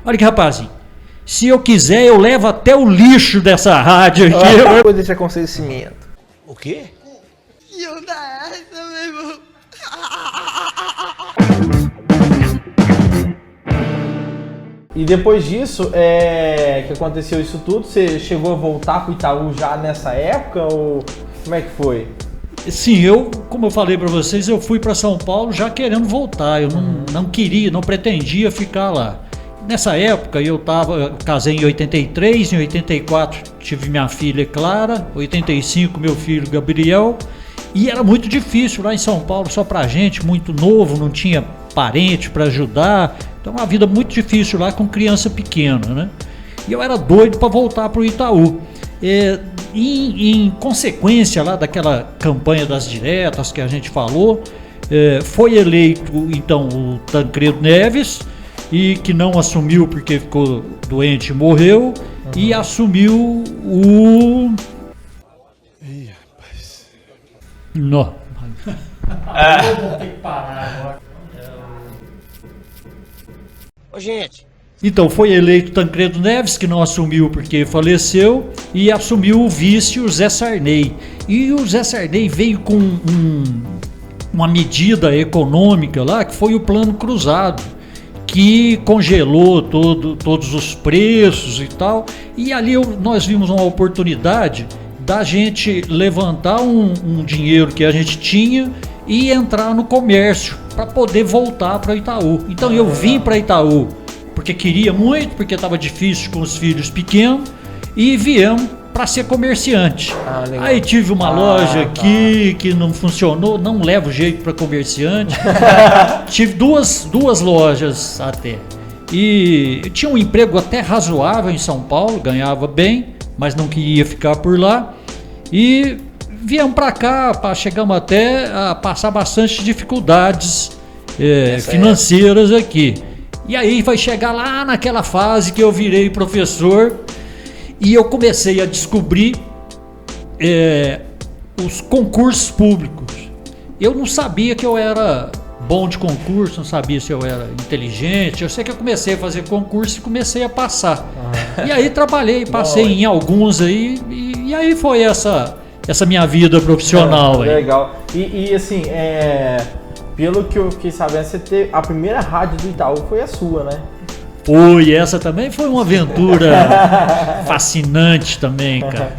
Olha que rapazinho, se eu quiser eu levo até o lixo dessa rádio aqui. Depois desse acontecimento. O quê? E onda é essa, meu irmão? E depois disso, que aconteceu isso tudo, você chegou a voltar pro Itaú já nessa época ou como é que foi? Sim, como eu falei para vocês, eu fui para São Paulo já querendo voltar. Eu não queria, não pretendia ficar lá. Nessa época eu casei em 83, em 84 tive minha filha Clara, 85 meu filho Gabriel, e era muito difícil lá em São Paulo, só pra gente, muito novo, não tinha parente para ajudar, então uma vida muito difícil lá com criança pequena, né? E eu era doido para voltar pro Itaú. Em consequência lá daquela campanha das diretas que a gente falou, foi eleito então o Tancredo Neves, e que não assumiu porque ficou doente e morreu, e assumiu o... Ih, rapaz. Não. Vou ter que parar agora. Ô, gente. Então foi eleito Tancredo Neves, que não assumiu porque faleceu, e assumiu o vice, o Zé Sarney. E o Zé Sarney veio com uma medida econômica lá, que foi o Plano Cruzado, que congelou todos os preços e tal, e ali nós vimos uma oportunidade da gente levantar um dinheiro que a gente tinha e entrar no comércio para poder voltar para Itaú. Então eu vim para Itaú porque queria muito, porque estava difícil com os filhos pequenos, e viemos para ser comerciante. Aí tive uma loja aqui que não funcionou, não levo jeito para comerciante. Tive duas lojas até. E tinha um emprego até razoável em São Paulo, ganhava bem, mas não queria ficar por lá. E viemos para cá, chegamos até a passar bastante dificuldades financeiras aqui. E aí vai chegar lá naquela fase que eu virei professor e eu comecei a descobrir os concursos públicos. Eu não sabia que eu era bom de concurso, não sabia se eu era inteligente. Eu sei que eu comecei a fazer concurso e comecei a passar. E aí trabalhei, passei em alguns aí, e aí foi essa minha vida profissional. Legal. E assim, pelo que eu fiquei sabendo, a primeira rádio do Itaú foi a sua, né? Foi, essa também foi uma aventura fascinante também, cara.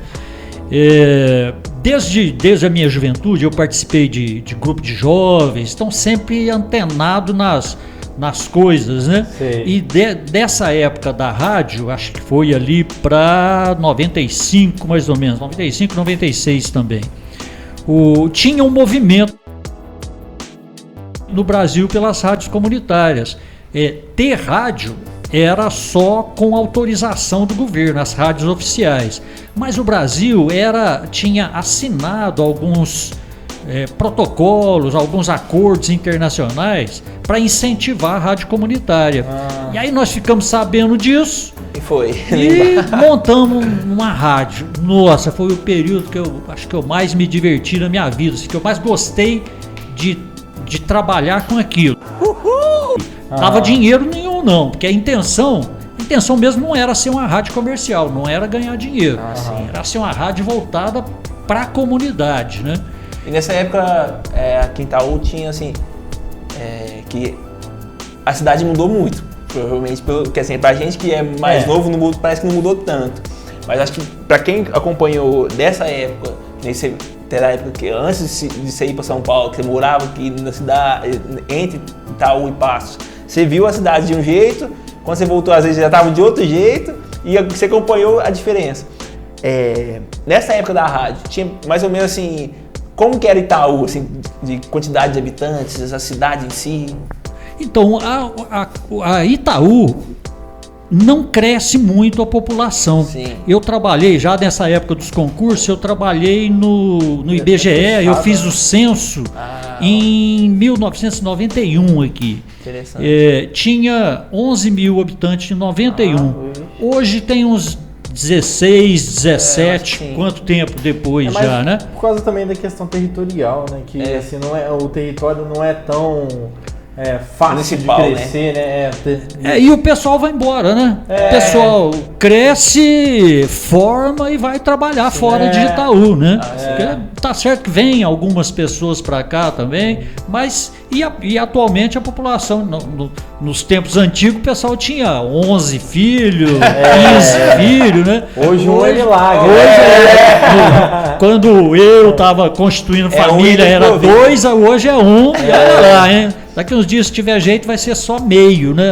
Desde a minha juventude eu participei de grupo de jovens, estão sempre antenado nas coisas, né? Sei. E dessa época da rádio, acho que foi ali para 95 mais ou menos, 95, 96 também. Tinha um movimento no Brasil pelas rádios comunitárias. Ter rádio era só com autorização do governo, as rádios oficiais. Mas o Brasil tinha assinado alguns protocolos, alguns acordos internacionais para incentivar a rádio comunitária. E aí nós ficamos sabendo disso. E montamos uma rádio. Nossa, foi o período que eu acho que eu mais me diverti na minha vida, assim, que eu mais gostei de trabalhar com aquilo. Dava dinheiro nenhum não, porque a intenção mesmo não era ser uma rádio comercial, não era ganhar dinheiro, era ser uma rádio voltada para a comunidade, né? E nessa época, aqui em Itaú tinha assim, que a cidade mudou muito, provavelmente, porque assim, pra gente que é mais novo, não mudou, parece que não mudou tanto, mas acho que pra quem acompanhou dessa época, da época que antes de você ir para São Paulo, que você morava aqui na cidade, entre Itaú e Passos, você viu a cidade de um jeito, quando você voltou às vezes já estava de outro jeito, e você acompanhou a diferença. Nessa época da rádio, tinha mais ou menos assim, como que era Itaú, assim, de quantidade de habitantes, a cidade em si? Então, a Itaú não cresce muito a população. Sim. Eu trabalhei, já nessa época dos concursos, eu trabalhei no IBGE, eu fiz o censo em 1991 aqui. Interessante. Tinha 11 mil habitantes em 91. Hoje tem uns 16, 17, quanto tempo depois já, né? Por causa também da questão territorial, né? Que assim, o território não é tão fácil Municipal, de crescer, né? E o pessoal vai embora, né? O pessoal cresce, forma e vai trabalhar fora de Itaú, né? Porque tá certo que vem algumas pessoas para cá também, mas e atualmente a população, nos tempos antigos, o pessoal tinha 11 filhos, 15 filhos, né? Hoje um é milagre. Quando eu tava constituindo família era 2, hoje é 1, e olha lá, hein? Daqui uns dias, se tiver jeito, vai ser só meio, né?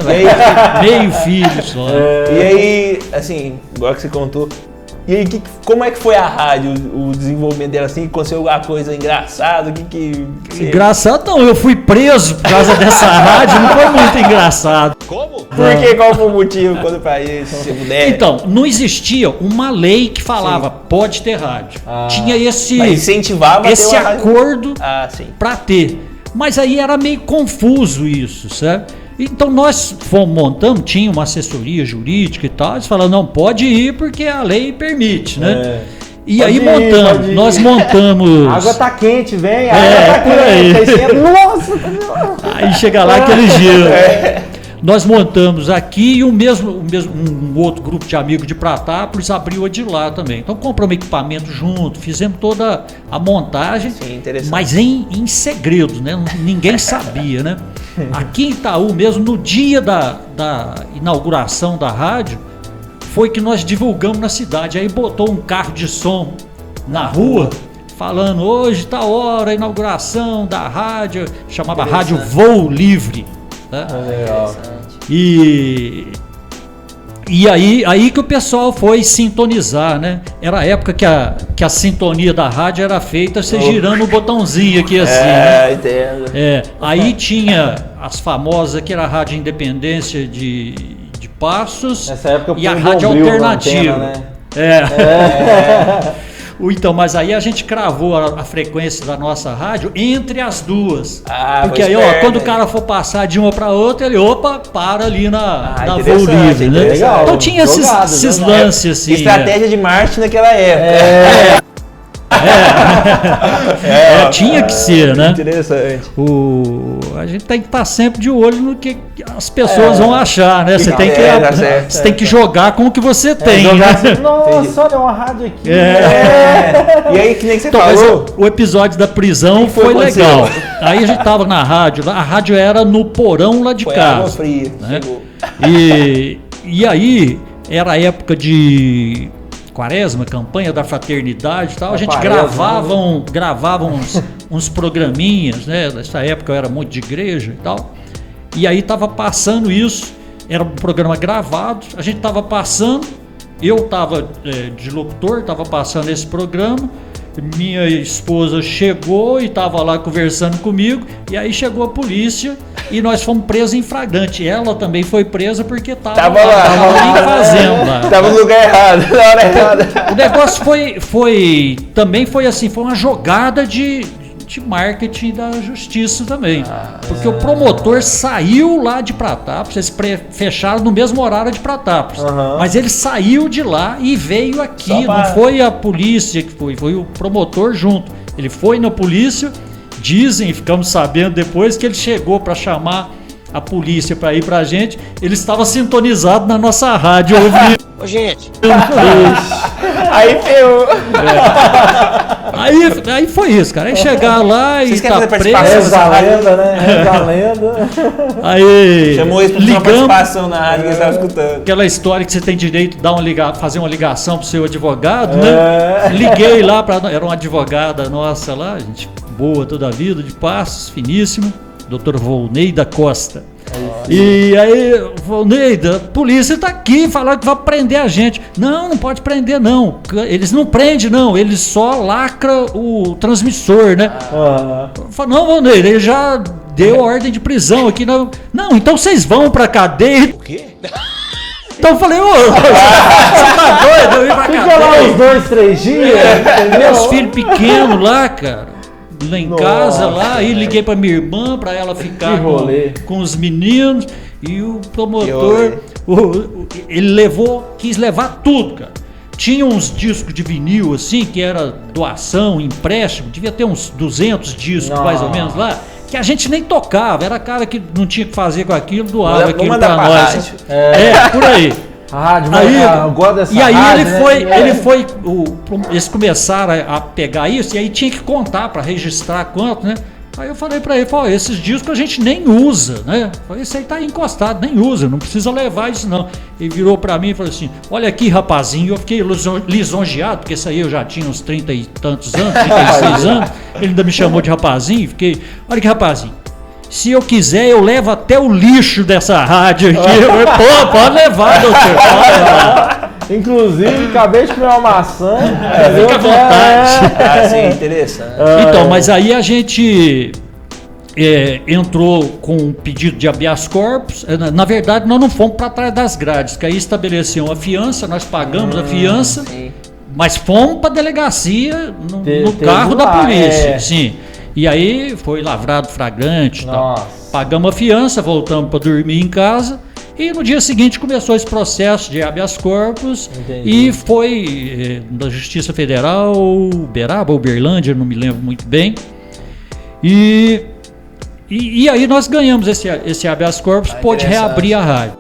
Meio filho só. E aí, assim, igual que você contou, e aí, como é que foi a rádio, o desenvolvimento dela, assim, aconteceu alguma coisa engraçada, Engraçado não, eu fui preso por causa dessa rádio, não foi muito engraçado. Como? Por quê? Qual foi o motivo? Conta pra isso, se puder. Então, não existia uma lei que falava, pode ter rádio. Tinha esse incentivava esse acordo sim. para ter. Mas aí era meio confuso isso, certo? Então nós fomos montando, tinha uma assessoria jurídica e tal, eles falaram, não, pode ir porque a lei permite, né? E Pode aí ir. Nós montamos... A água tá quente, vem, a água tá quente. Nossa! Aí chega lá aquele gelo. Nós montamos aqui e um outro grupo de amigos de Pratápolis abriu a de lá também. Então compramos equipamento junto, fizemos toda a montagem, Sim, interessante. mas em segredo, né? Ninguém sabia, né? Aqui em Itaú mesmo, no dia da inauguração da rádio, foi que nós divulgamos na cidade. Aí botou um carro de som na rua, falando, hoje tá a hora, a inauguração da rádio, chamava Rádio Voo Livre. Né? Legal. E aí que o pessoal foi sintonizar, né? Era a época que a sintonia da rádio era feita você girando o botãozinho aqui assim, né? Entendo. Aí tinha as famosas, que era a Rádio Independência de Passos. Nessa época e a punha Rádio bombril na Alternativa. antena, né? Então, mas aí a gente cravou a frequência da nossa rádio entre as duas. Porque aí, quando o cara for passar de uma para outra, ele, para ali na Voo Livre, né? Legal. Então tinha esses lances assim. Estratégia de marketing naquela época. Tinha que ser, né? Interessante. A gente tem que estar sempre de olho no que as pessoas vão achar, né? Você tem que jogar com o que você tem. Jogar né? assim, nossa, olha uma rádio aqui. E aí, que nem você falou. O episódio da prisão foi legal. Aí a gente tava na rádio, a rádio era no porão lá de casa. Água fria, né? chegou. E aí era a época de Quaresma, campanha da fraternidade e tal, a gente gravava uns programinhas, né? Nessa época eu era muito de igreja e tal, e aí tava passando isso, era um programa gravado, a gente tava passando, eu tava de locutor, tava passando esse programa, minha esposa chegou e tava lá conversando comigo, e aí chegou a polícia e nós fomos presos em flagrante. Ela também foi presa porque tava lá em fazenda. Tava no lugar errado, na hora errada. O negócio foi assim, foi uma jogada de marketing da justiça também. Porque o promotor saiu lá de Pratápolis, eles fecharam no mesmo horário de Pratápolis. Mas ele saiu de lá e veio aqui, não foi a polícia que foi o promotor junto. Ele foi na polícia, ficamos sabendo depois que ele chegou para chamar a polícia para ir pra gente, ele estava sintonizado na nossa rádio ouvindo. Ô, gente. Aí ferrou. Aí foi isso, cara. Aí chegar lá e tá preso. Reza a lenda, né? Reza a lenda. Aí chamou isso pra participação na rádio que você estava escutando. Aquela história que você tem direito de fazer uma ligação pro seu advogado, né? Liguei lá era uma advogada nossa lá, gente boa toda a vida, de Passos, finíssimo, Dr. Volneida Costa. E aí, Volneida, a polícia tá aqui, falaram que vai prender a gente. Não pode prender não. Eles não prendem não, eles só lacram o transmissor, né? Falei, não, Volneida, ele já deu ordem de prisão aqui. Não, então vocês vão pra cadeia. O quê? Então eu falei, você tá doido? Eu ir pra Fica lá uns 2-3 dias, entendeu? Meus filhos pequenos lá, cara. Lá em casa, lá, aí liguei pra minha irmã pra ela ficar com os meninos, e o promotor, ele quis levar tudo, cara. Tinha uns discos de vinil assim, que era doação, empréstimo, devia ter uns 200 discos mais ou menos lá. que a gente nem tocava, era cara que não tinha o que fazer com aquilo, doava aquilo mandar pra pra nós. rádio. Por aí. Rádio, Aí, eu gosto dessa e aí rádio, eles começaram a pegar isso e aí tinha que contar para registrar quanto, né? Aí eu falei para ele, esses discos a gente nem usa, né? Falei, esse aí tá encostado, nem usa, não precisa levar isso não. Ele virou para mim e falou assim, olha aqui rapazinho, eu fiquei lisonjeado, porque isso aí eu já tinha uns 30 e tantos anos, 36 anos, ele ainda me chamou de rapazinho, fiquei, olha que rapazinho. Se eu quiser, eu levo até o lixo dessa rádio aqui. Pode levar, doutor. Pode levar. Inclusive, acabei de comer uma maçã. Fica à vontade. Sim, interessante. Então, mas aí a gente entrou com um pedido de habeas corpus. Na verdade, nós não fomos para trás das grades, que aí estabeleciam a fiança, nós pagamos a fiança, Sim. mas fomos para a delegacia no carro da polícia. Sim. E aí foi lavrado flagrante e tal. Pagamos a fiança, voltamos para dormir em casa. E no dia seguinte começou esse processo de habeas corpus. Entendi. E foi da Justiça Federal, Uberaba, Uberlândia, não me lembro muito bem. E aí nós ganhamos esse habeas corpus, pôde reabrir a rádio.